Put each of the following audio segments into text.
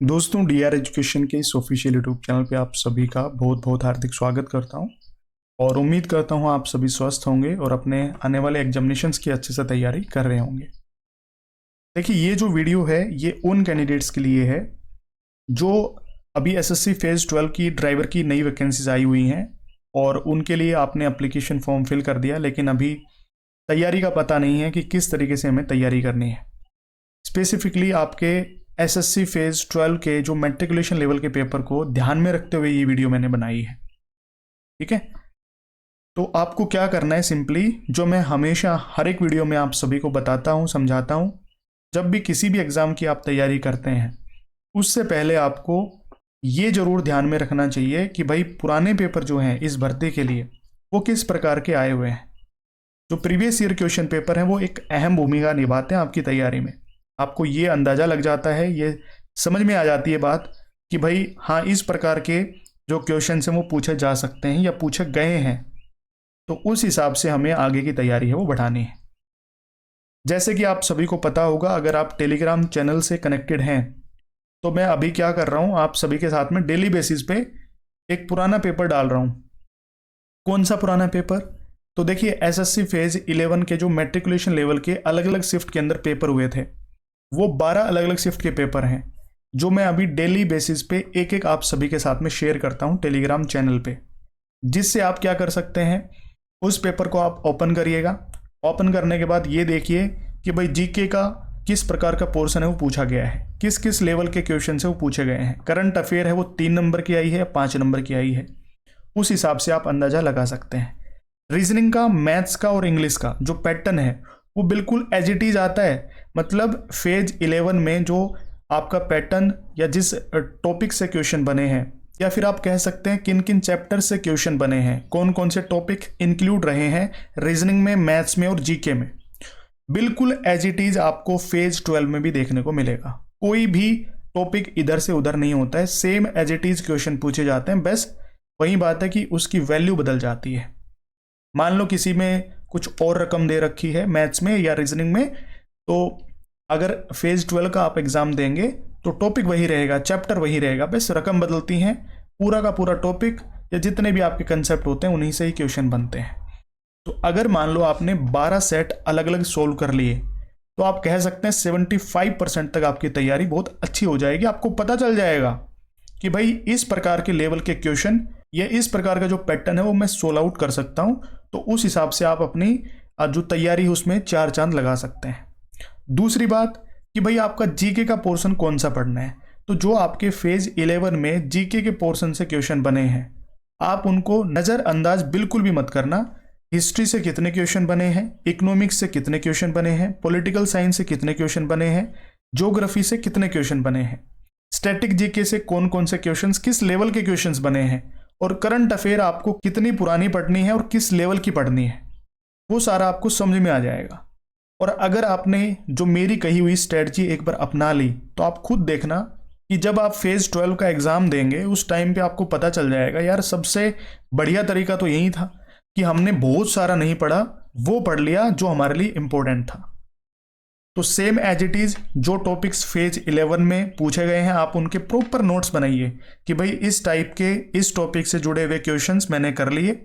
दोस्तों, D R education के इस ऑफिशियल यूट्यूब चैनल पे आप सभी का बहुत बहुत हार्दिक स्वागत करता हूं और उम्मीद करता हूं आप सभी स्वस्थ होंगे और अपने आने वाले एग्जामिनेशंस की अच्छे से तैयारी कर रहे होंगे। देखिए, ये जो वीडियो है ये उन कैंडिडेट्स के लिए है जो अभी एसएससी फेज़ 12 की ड्राइवर की नई वैकेंसीज आई हुई हैं और उनके लिए आपने एप्लीकेशन फॉर्म फिल कर दिया, लेकिन अभी तैयारी का पता नहीं है कि किस तरीके से हमें तैयारी करनी है। स्पेसिफिकली आपके एसएससी फेज़ 12 के जो मैट्रिकुलेशन लेवल के पेपर को ध्यान में रखते हुए ये वीडियो मैंने बनाई है। ठीक है, तो आपको क्या करना है, सिंपली जो मैं हमेशा हर एक वीडियो में आप सभी को बताता हूँ, समझाता हूँ, जब भी किसी भी एग्ज़ाम की आप तैयारी करते हैं उससे पहले आपको ये ज़रूर ध्यान में रखना चाहिए कि भाई पुराने पेपर जो हैं इस भर्ती के लिए वो किस प्रकार के आए हुए हैं। जो प्रीवियस ईयर क्वेश्चन पेपर हैं वो एक अहम भूमिका निभाते हैं आपकी तैयारी में। आपको ये अंदाज़ा लग जाता है, ये समझ में आ जाती है बात कि भाई हाँ, इस प्रकार के जो क्वेश्चन हैं वो पूछे जा सकते हैं या पूछे गए हैं, तो उस हिसाब से हमें आगे की तैयारी है वो बढ़ानी है। जैसे कि आप सभी को पता होगा, अगर आप टेलीग्राम चैनल से कनेक्टेड हैं तो मैं अभी क्या कर रहा हूँ, आप सभी के साथ में डेली बेसिस पे एक पुराना पेपर डाल रहा हूँ। कौन सा पुराना पेपर? तो देखिए, एसएससी फेज़ 11 के जो मैट्रिकुलेशन लेवल के अलग अलग शिफ्ट के अंदर पेपर हुए थे वो 12 अलग अलग शिफ्ट के पेपर हैं जो मैं अभी डेली बेसिस पे एक एक आप सभी के साथ में शेयर करता हूं टेलीग्राम चैनल पे, जिससे आप क्या कर सकते हैं, उस पेपर को आप ओपन करिएगा। ओपन करने के बाद ये देखिए कि भाई जीके का किस प्रकार का पोर्शन है वो पूछा गया है, किस किस लेवल के क्वेश्चन है वो पूछे गए हैं। करंट अफेयर है वो 3 नंबर की आई है या 5 नंबर की आई है, उस हिसाब से आप अंदाजा लगा सकते हैं। रीजनिंग का, मैथ्स का और इंग्लिश का जो पैटर्न है वो बिल्कुल एज इट इज आता है। मतलब फेज 11 में जो आपका पैटर्न या जिस टॉपिक से क्वेश्चन बने हैं, या फिर आप कह सकते हैं किन किन चैप्टर से क्वेश्चन बने हैं, कौन कौन से टॉपिक इंक्लूड रहे हैं रीजनिंग में, मैथ्स में और जीके में, बिल्कुल एज इट इज आपको फेज 12 में भी देखने को मिलेगा। कोई भी टॉपिक इधर से उधर नहीं होता है, same as it is question पूछे जाते हैं। बस वही बात है कि उसकी वैल्यू बदल जाती है। मान लो किसी में कुछ और रकम दे रखी है मैथ्स में या रीजनिंग में, तो अगर फेज 12 का आप एग्जाम देंगे तो टॉपिक वही रहेगा, चैप्टर वही रहेगा, बस रकम बदलती हैं। पूरा का पूरा टॉपिक या जितने भी आपके कंसेप्ट होते हैं उन्हीं से ही क्वेश्चन बनते हैं। तो अगर मान लो आपने 12 सेट अलग अलग सोल्व कर लिए तो आप कह सकते हैं 75% तक आपकी तैयारी बहुत अच्छी हो जाएगी। आपको पता चल जाएगा कि भाई इस प्रकार के लेवल के क्वेश्चन या इस प्रकार का जो पैटर्न है वो मैं सोल्व आउट कर सकता हूं। तो उस हिसाब से आप अपनी जो तैयारी है उसमें 4 चांद लगा सकते हैं। दूसरी बात कि भाई आपका जीके का पोर्शन कौन सा पढ़ना है, तो जो आपके फेज 11 में जीके के पोर्शन से क्वेश्चन बने हैं आप उनको नज़रअंदाज बिल्कुल भी मत करना। हिस्ट्री से कितने क्वेश्चन बने हैं, इकोनॉमिक्स से कितने क्वेश्चन बने हैं, पॉलिटिकल साइंस से कितने क्वेश्चन बने हैं, ज्योग्राफी से कितने क्वेश्चन बने हैं, स्टैटिक जीके से कौन कौन से क्वेश्चंस किस लेवल के क्वेश्चंस बने हैं, और करंट अफेयर आपको कितनी पुरानी पढ़नी है और किस लेवल की पढ़नी है, वो सारा आपको समझ में आ जाएगा। और अगर आपने जो मेरी कही हुई स्ट्रेटजी एक बार अपना ली तो आप खुद देखना कि जब आप फेज 12 का एग्जाम देंगे उस टाइम पे आपको पता चल जाएगा, यार सबसे बढ़िया तरीका तो यही था कि हमने बहुत सारा नहीं पढ़ा, वो पढ़ लिया जो हमारे लिए इंपॉर्टेंट था। तो सेम एज इट इज जो टॉपिक्स फेज 11 में पूछे गए हैं आप उनके प्रॉपर नोट्स बनाइए कि भाई इस टाइप के इस टॉपिक से जुड़े हुए क्वेश्चंस मैंने कर लिए।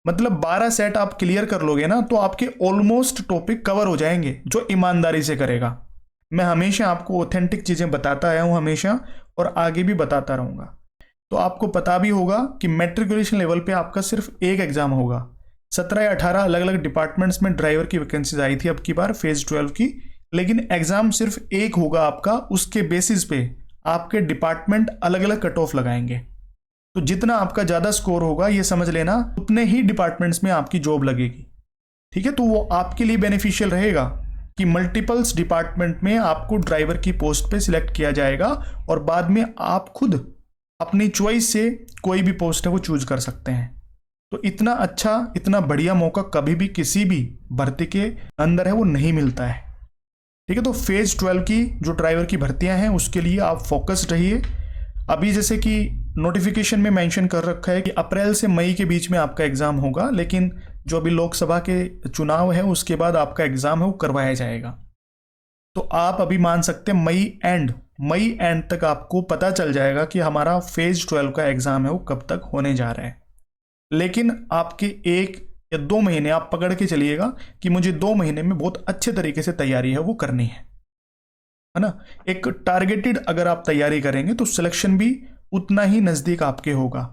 मतलब 12 सेट आप क्लियर कर लोगे ना तो आपके ऑलमोस्ट टॉपिक कवर हो जाएंगे जो ईमानदारी से करेगा। मैं हमेशा आपको ऑथेंटिक चीज़ें बताता आया हूँ हमेशा, और आगे भी बताता रहूँगा। तो आपको पता भी होगा कि मैट्रिकुलेशन लेवल पे आपका सिर्फ एक एग्जाम होगा। 17 या 18 अलग अलग डिपार्टमेंट्स में ड्राइवर की वैकेंसीज आई थी अब की बार फेज 12 की, लेकिन एग्जाम सिर्फ एक होगा आपका। उसके बेसिस पे आपके डिपार्टमेंट अलग अलग कट ऑफ लगाएंगे। तो जितना आपका ज़्यादा स्कोर होगा ये समझ लेना उतने ही डिपार्टमेंट्स में आपकी जॉब लगेगी। ठीक है, तो वो आपके लिए बेनिफिशियल रहेगा कि मल्टीपल्स डिपार्टमेंट में आपको ड्राइवर की पोस्ट पे सिलेक्ट किया जाएगा और बाद में आप खुद अपनी चॉइस से कोई भी पोस्ट है वो चूज कर सकते हैं। तो इतना अच्छा, इतना बढ़िया मौका कभी भी किसी भी भर्ती के अंदर है वो नहीं मिलता है। ठीक है, तो फेज 12 की जो ड्राइवर की भर्तियां हैं उसके लिए आप फोकस्ड रहिए। अभी जैसे कि नोटिफिकेशन में मेंशन कर रखा है कि अप्रैल से मई के बीच में आपका एग्ज़ाम होगा, लेकिन जो अभी लोकसभा के चुनाव है उसके बाद आपका एग्ज़ाम है वो करवाया जाएगा। तो आप अभी मान सकते हैं मई एंड मई एंड तक आपको पता चल जाएगा कि हमारा फेज 12 का एग्जाम है वो कब तक होने जा रहा है। लेकिन आपके 1 या 2 महीने आप पकड़ के चलिएगा कि मुझे 2 महीने में बहुत अच्छे तरीके से तैयारी है वो करनी है ना। एक टारगेटेड अगर आप तैयारी करेंगे तो सिलेक्शन भी उतना ही नजदीक आपके होगा।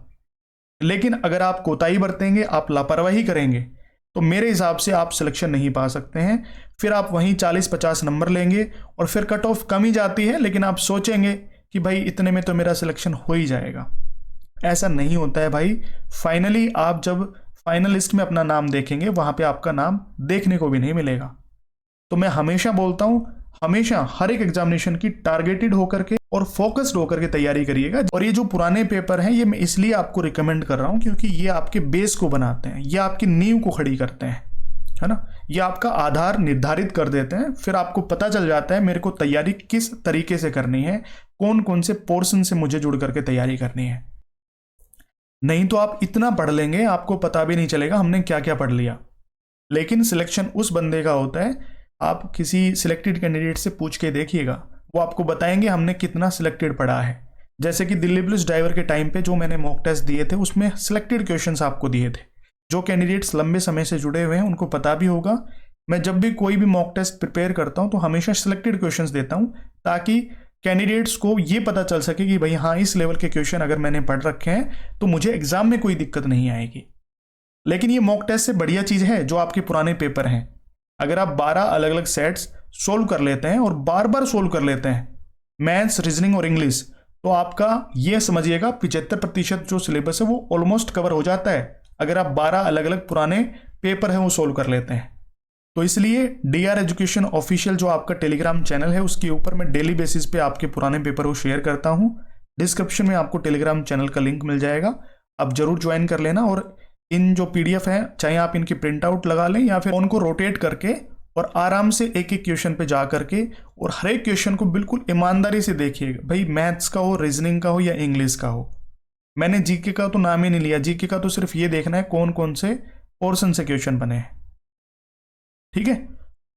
लेकिन अगर आप कोताही बरतेंगे, आप लापरवाही करेंगे, तो मेरे हिसाब से आप सिलेक्शन नहीं पा सकते हैं। फिर आप वहीं 40-50 नंबर लेंगे और फिर कट ऑफ कम ही जाती है, लेकिन आप सोचेंगे कि भाई इतने में तो मेरा सिलेक्शन हो ही जाएगा। ऐसा नहीं होता है भाई। फाइनली आप जब फाइनल लिस्ट में अपना नाम देखेंगे, वहां पे आपका नाम देखने को भी नहीं मिलेगा। तो मैं हमेशा बोलता हूं, हमेशा हर एक एग्जामिनेशन की टारगेटेड होकर के और फोकस्ड होकर के तैयारी करिएगा। और ये जो पुराने पेपर हैं, ये मैं इसलिए आपको रिकमेंड कर रहा हूं क्योंकि ये आपके बेस को बनाते हैं, ये आपकी नींव को खड़ी करते हैं, है ना। ये आपका आधार निर्धारित कर देते हैं। फिर आपको पता चल जाता है मेरे को तैयारी किस तरीके से करनी है, कौन कौन से पोर्शन से मुझे जुड़ करके तैयारी करनी है। नहीं तो आप इतना पढ़ लेंगे, आपको पता भी नहीं चलेगा हमने क्या क्या पढ़ लिया। लेकिन सिलेक्शन उस बंदे का होता है, आप किसी सिलेक्टेड कैंडिडेट से पूछ के देखिएगा, वो आपको बताएंगे हमने कितना सिलेक्टेड पढ़ा है। जैसे कि दिल्ली पुलिस ड्राइवर के टाइम पे जो मैंने मॉक टेस्ट दिए थे, उसमें सिलेक्टेड क्वेश्चंस आपको दिए थे। जो कैंडिडेट्स लंबे समय से जुड़े हुए हैं उनको पता भी होगा। मैं जब भी कोई भी मॉक टेस्ट प्रिपेयर करता हूं तो हमेशा सिलेक्टेड क्वेश्चंस देता हूं, ताकि कैंडिडेट्स को ये पता चल सके कि भाई हाँ, इस लेवल के क्वेश्चन अगर मैंने पढ़ रखे हैं तो मुझे एग्जाम में कोई दिक्कत नहीं आएगी। लेकिन ये मॉक टेस्ट से बढ़िया चीज है जो आपके पुराने पेपर हैं। अगर आप 12 अलग अलग सेट्स सोल्व कर लेते हैं और बार बार सोल्व कर लेते हैं, मैथ्स, रीजनिंग और इंग्लिश, तो आपका ये समझिएगा 75% जो सिलेबस है वो ऑलमोस्ट कवर हो जाता है, अगर आप 12 अलग अलग पुराने पेपर हैं वो सोल्व कर लेते हैं। तो इसलिए DR एजुकेशन ऑफिशियल जो आपका टेलीग्राम चैनल है, उसके ऊपर मैं डेली बेसिस पे आपके पुराने पेपर को शेयर करता हूं। डिस्क्रिप्शन में आपको टेलीग्राम चैनल का लिंक मिल जाएगा, आप जरूर ज्वाइन कर लेना। और इन जो PDF है, चाहे आप इनकी प्रिंट आउट लगा लें या फिर उनको रोटेट करके और आराम से एक एक क्वेश्चन पे जा करके और हर एक क्वेश्चन को बिल्कुल ईमानदारी से देखिएगा। भाई मैथ्स का हो, रीजनिंग का हो या इंग्लिश का हो। मैंने जीके का तो नाम ही नहीं लिया, जीके का तो सिर्फ ये देखना है कौन कौन से पोर्शन से क्वेश्चन बने हैं, ठीक है।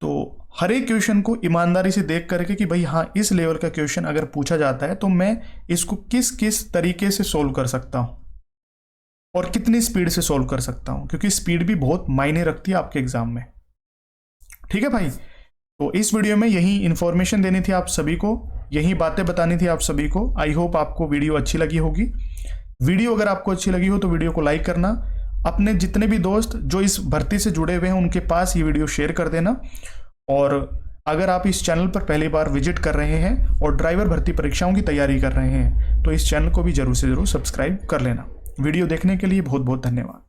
तो हर एक क्वेश्चन को ईमानदारी से देख करके कि भाई हाँ, इस लेवल का क्वेश्चन अगर पूछा जाता है तो मैं इसको किस किस तरीके से सोल्व कर सकता हूं और कितनी स्पीड से सोल्व कर सकता हूं, क्योंकि स्पीड भी बहुत मायने रखती है आपके एग्जाम में, ठीक है भाई। तो इस वीडियो में यही इंफॉर्मेशन देनी थी आप सभी को, यही बातें बतानी थी आप सभी को। आई होप आपको वीडियो अच्छी लगी होगी। वीडियो अगर आपको अच्छी लगी हो तो वीडियो को लाइक करना, अपने जितने भी दोस्त जो इस भर्ती से जुड़े हुए हैं उनके पास ये वीडियो शेयर कर देना। और अगर आप इस चैनल पर पहली बार विजिट कर रहे हैं और ड्राइवर भर्ती परीक्षाओं की तैयारी कर रहे हैं तो इस चैनल को भी जरूर से जरूर सब्सक्राइब कर लेना। वीडियो देखने के लिए बहुत बहुत धन्यवाद।